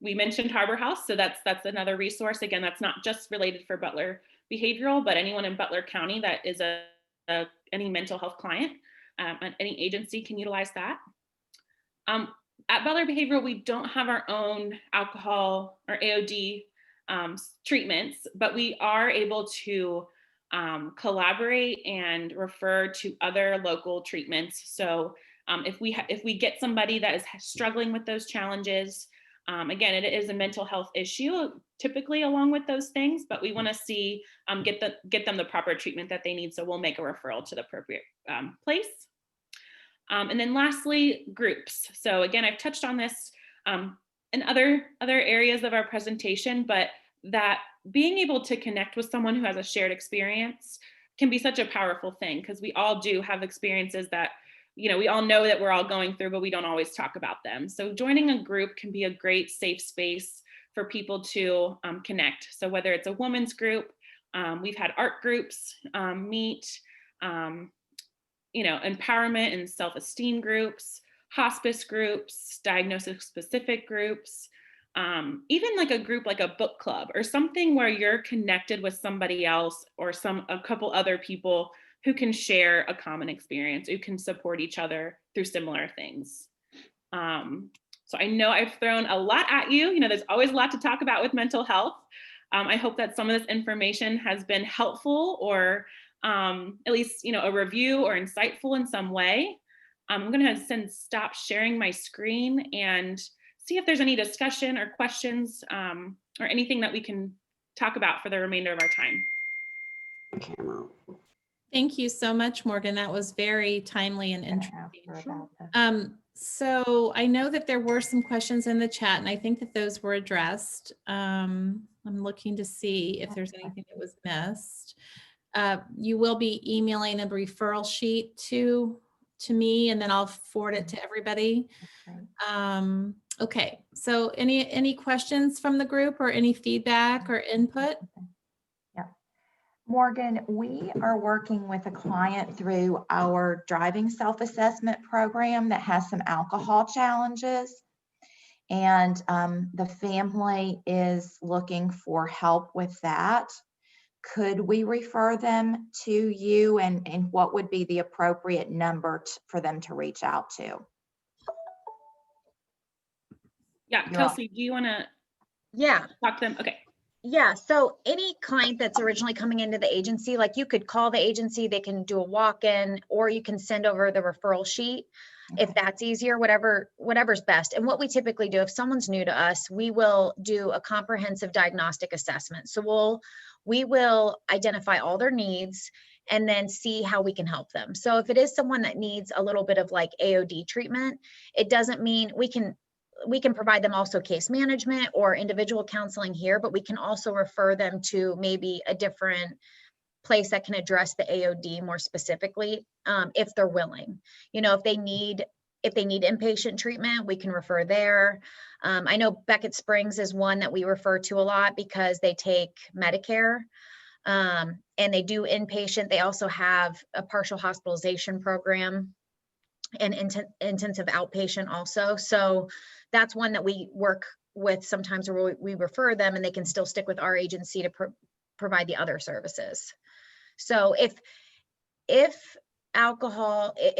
Speaker 1: We mentioned Harbor House, so that's another resource. Again, that's not just related for Butler Behavioral, but anyone in Butler County that is any mental health client, any agency can utilize that. At Butler Behavioral, we don't have our own alcohol or AOD treatments, but we are able to collaborate and refer to other local treatments. So if we get somebody that is struggling with those challenges, again, it is a mental health issue typically along with those things, but we want to see get them the proper treatment that they need. So we'll make a referral to the appropriate place. And then lastly, groups. So again, I've touched on this in other areas of our presentation, but that being able to connect with someone who has a shared experience can be such a powerful thing, because we all do have experiences that, we all know that we're all going through, but we don't always talk about them. So joining a group can be a great safe space for people to connect. So whether it's a women's group, we've had art groups meet, empowerment and self-esteem groups, hospice groups, diagnosis-specific groups, even like a group like a book club or something where you're connected with somebody else or a couple other people who can share a common experience, who can support each other through similar things. So I know I've thrown a lot at you. There's always a lot to talk about with mental health. I hope that some of this information has been helpful or at least, a review or insightful in some way. I'm going to stop sharing my screen and see if there's any discussion or questions or anything that we can talk about for the remainder of our time.
Speaker 2: Thank you so much, Morgan. That was very timely and interesting. So I know that there were some questions in the chat, and I think that those were addressed. I'm looking to see if there's anything that was missed. You will be emailing a referral sheet to me, and then I'll forward it to everybody. Okay, so any questions from the group or any feedback or input?
Speaker 5: Morgan, we are working with a client through our driving self-assessment program that has some alcohol challenges. And the family is looking for help with that. Could we refer them to you, and what would be the appropriate number for them to reach out to?
Speaker 1: Yeah,
Speaker 5: You're up.
Speaker 1: Kelsey, do you want to
Speaker 4: Yeah.
Speaker 1: talk to them? Okay.
Speaker 4: Yeah, so any client that's originally coming into the agency, like you could call the agency, they can do a walk-in, or you can send over the referral sheet if that's easier, whatever's best. And what we typically do, if someone's new to us, we will do a comprehensive diagnostic assessment. So we will identify all their needs and then see how we can help them. So if it is someone that needs a little bit of like AOD treatment, it doesn't mean we can provide them also case management or individual counseling here, but we can also refer them to maybe a different place that can address the AOD more specifically, if they're willing. You know, if they need inpatient treatment, we can refer there. I know Beckett Springs is one that we refer to a lot because they take Medicare, and they do inpatient. They also have a partial hospitalization program and intensive outpatient also. So that's one that we work with sometimes, where we refer them and they can still stick with our agency to provide the other services. So if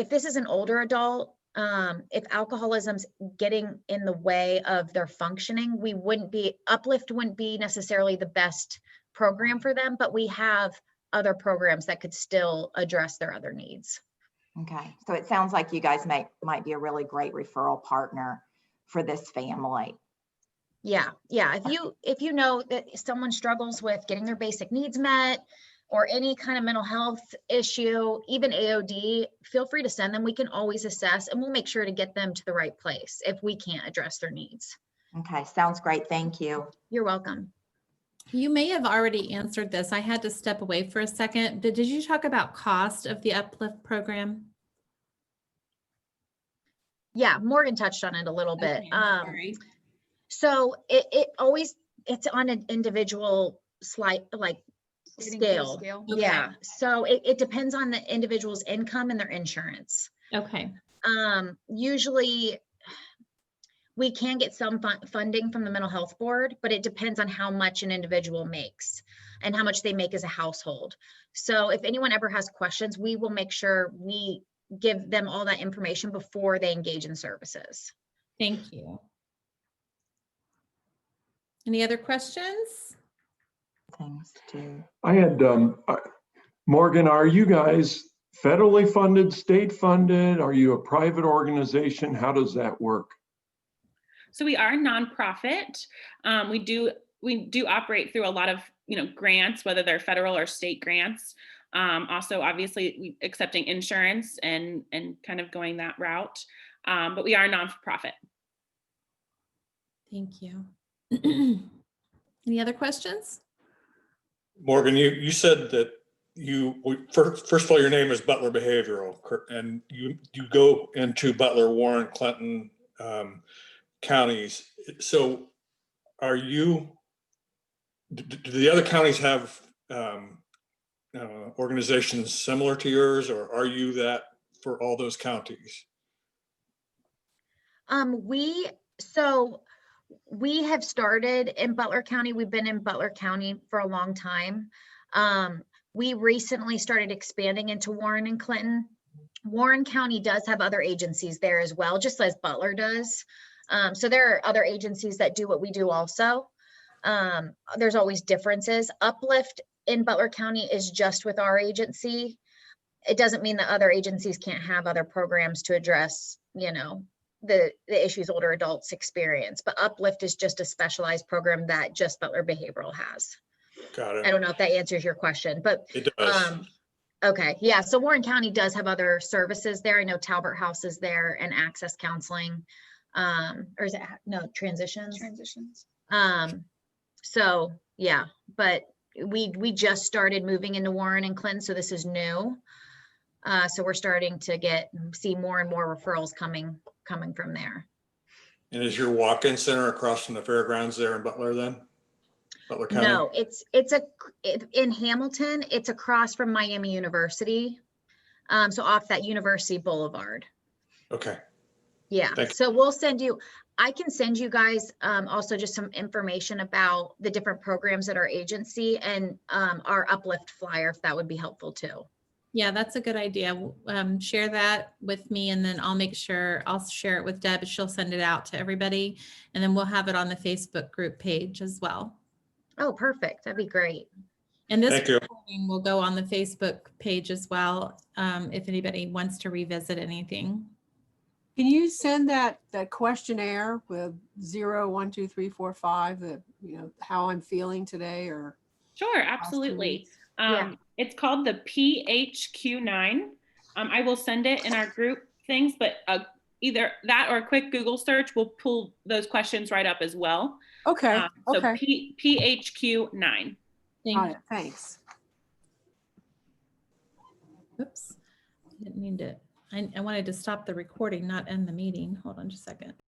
Speaker 4: this is an older adult, if alcoholism's getting in the way of their functioning, Uplift wouldn't be necessarily the best program for them, but we have other programs that could still address their other needs.
Speaker 5: Okay, so it sounds like you guys might be a really great referral partner for this family.
Speaker 4: Yeah. If you know that someone struggles with getting their basic needs met or any kind of mental health issue, even AOD, feel free to send them. We can always assess, and we'll make sure to get them to the right place if we can't address their needs.
Speaker 5: Okay, sounds great. Thank you.
Speaker 4: You're welcome.
Speaker 2: You may have already answered this. I had to step away for a second. Did you talk about cost of the Uplift program?
Speaker 4: Yeah, Morgan touched on it a little bit.
Speaker 2: Okay, sorry.
Speaker 4: So it's on an individual scale.
Speaker 2: Okay.
Speaker 4: Yeah. So it depends on the individual's income and their insurance.
Speaker 2: Okay.
Speaker 4: Usually we can get some funding from the mental health board, but it depends on how much an individual makes and how much they make as a household. So if anyone ever has questions, we will make sure we give them all that information before they engage in services.
Speaker 2: Thank you. Any other questions?
Speaker 5: Things too.
Speaker 6: I had, Morgan, are you guys federally funded, state funded? Are you a private organization? How does that work?
Speaker 1: So we are a nonprofit. We do operate through a lot of grants, whether they're federal or state grants. Also, obviously, we accepting insurance and kind of going that route. But we are a nonprofit.
Speaker 2: Thank you. Any other questions?
Speaker 7: Morgan, you said that first of all, your name is Butler Behavioral, and you go into Butler, Warren, Clinton counties. So do the other counties have organizations similar to yours, or are you that for all those counties?
Speaker 4: We have started in Butler County. We've been in Butler County for a long time. We recently started expanding into Warren and Clinton. Warren County does have other agencies there as well, just as Butler does. So there are other agencies that do what we do also. There's always differences. Uplift in Butler County is just with our agency. It doesn't mean that other agencies can't have other programs to address, the issues older adults experience, but Uplift is just a specialized program that just Butler Behavioral has.
Speaker 7: Got it.
Speaker 4: I don't know if that answers your question, but
Speaker 7: It does.
Speaker 4: okay. Yeah. So Warren County does have other services there. I know Talbert House is there and Access Counseling. Or is it Transitions? So yeah, but we just started moving into Warren and Clinton, so this is new. So we're starting to see more and more referrals coming from there.
Speaker 7: And is your walk-in center across from the fairgrounds there in Butler then? Butler County?
Speaker 4: No, in Hamilton, it's across from Miami University. So off that University Boulevard.
Speaker 7: Okay.
Speaker 4: Yeah,
Speaker 7: Thank you.
Speaker 4: so we'll send you, I can send you guys also just some information about the different programs at our agency and our uplift flyer, if that would be helpful too.
Speaker 2: Yeah, that's a good idea. Share that with me and then I'll make sure I'll share it with Deb and she'll send it out to everybody. And then we'll have it on the Facebook group page as well.
Speaker 4: Oh, perfect. That'd be great.
Speaker 2: And this
Speaker 7: Thank you.
Speaker 2: recording will go on the Facebook page as well, if anybody wants to revisit anything.
Speaker 3: Can you send that questionnaire with 0, 1, 2, 3, 4, 5, that, you know, how I'm feeling today or
Speaker 1: Sure,
Speaker 3: past 2
Speaker 1: absolutely.
Speaker 3: weeks?
Speaker 4: Yeah.
Speaker 1: It's called the PHQ-9. I will send it in our group things, but either that or a quick Google search will pull those questions right up as well.
Speaker 3: Okay,
Speaker 1: So
Speaker 3: okay.
Speaker 1: PHQ-9.
Speaker 3: Got it, thanks.
Speaker 2: Oops, I didn't mean to. I wanted to stop the recording, not end the meeting. Hold on just a second.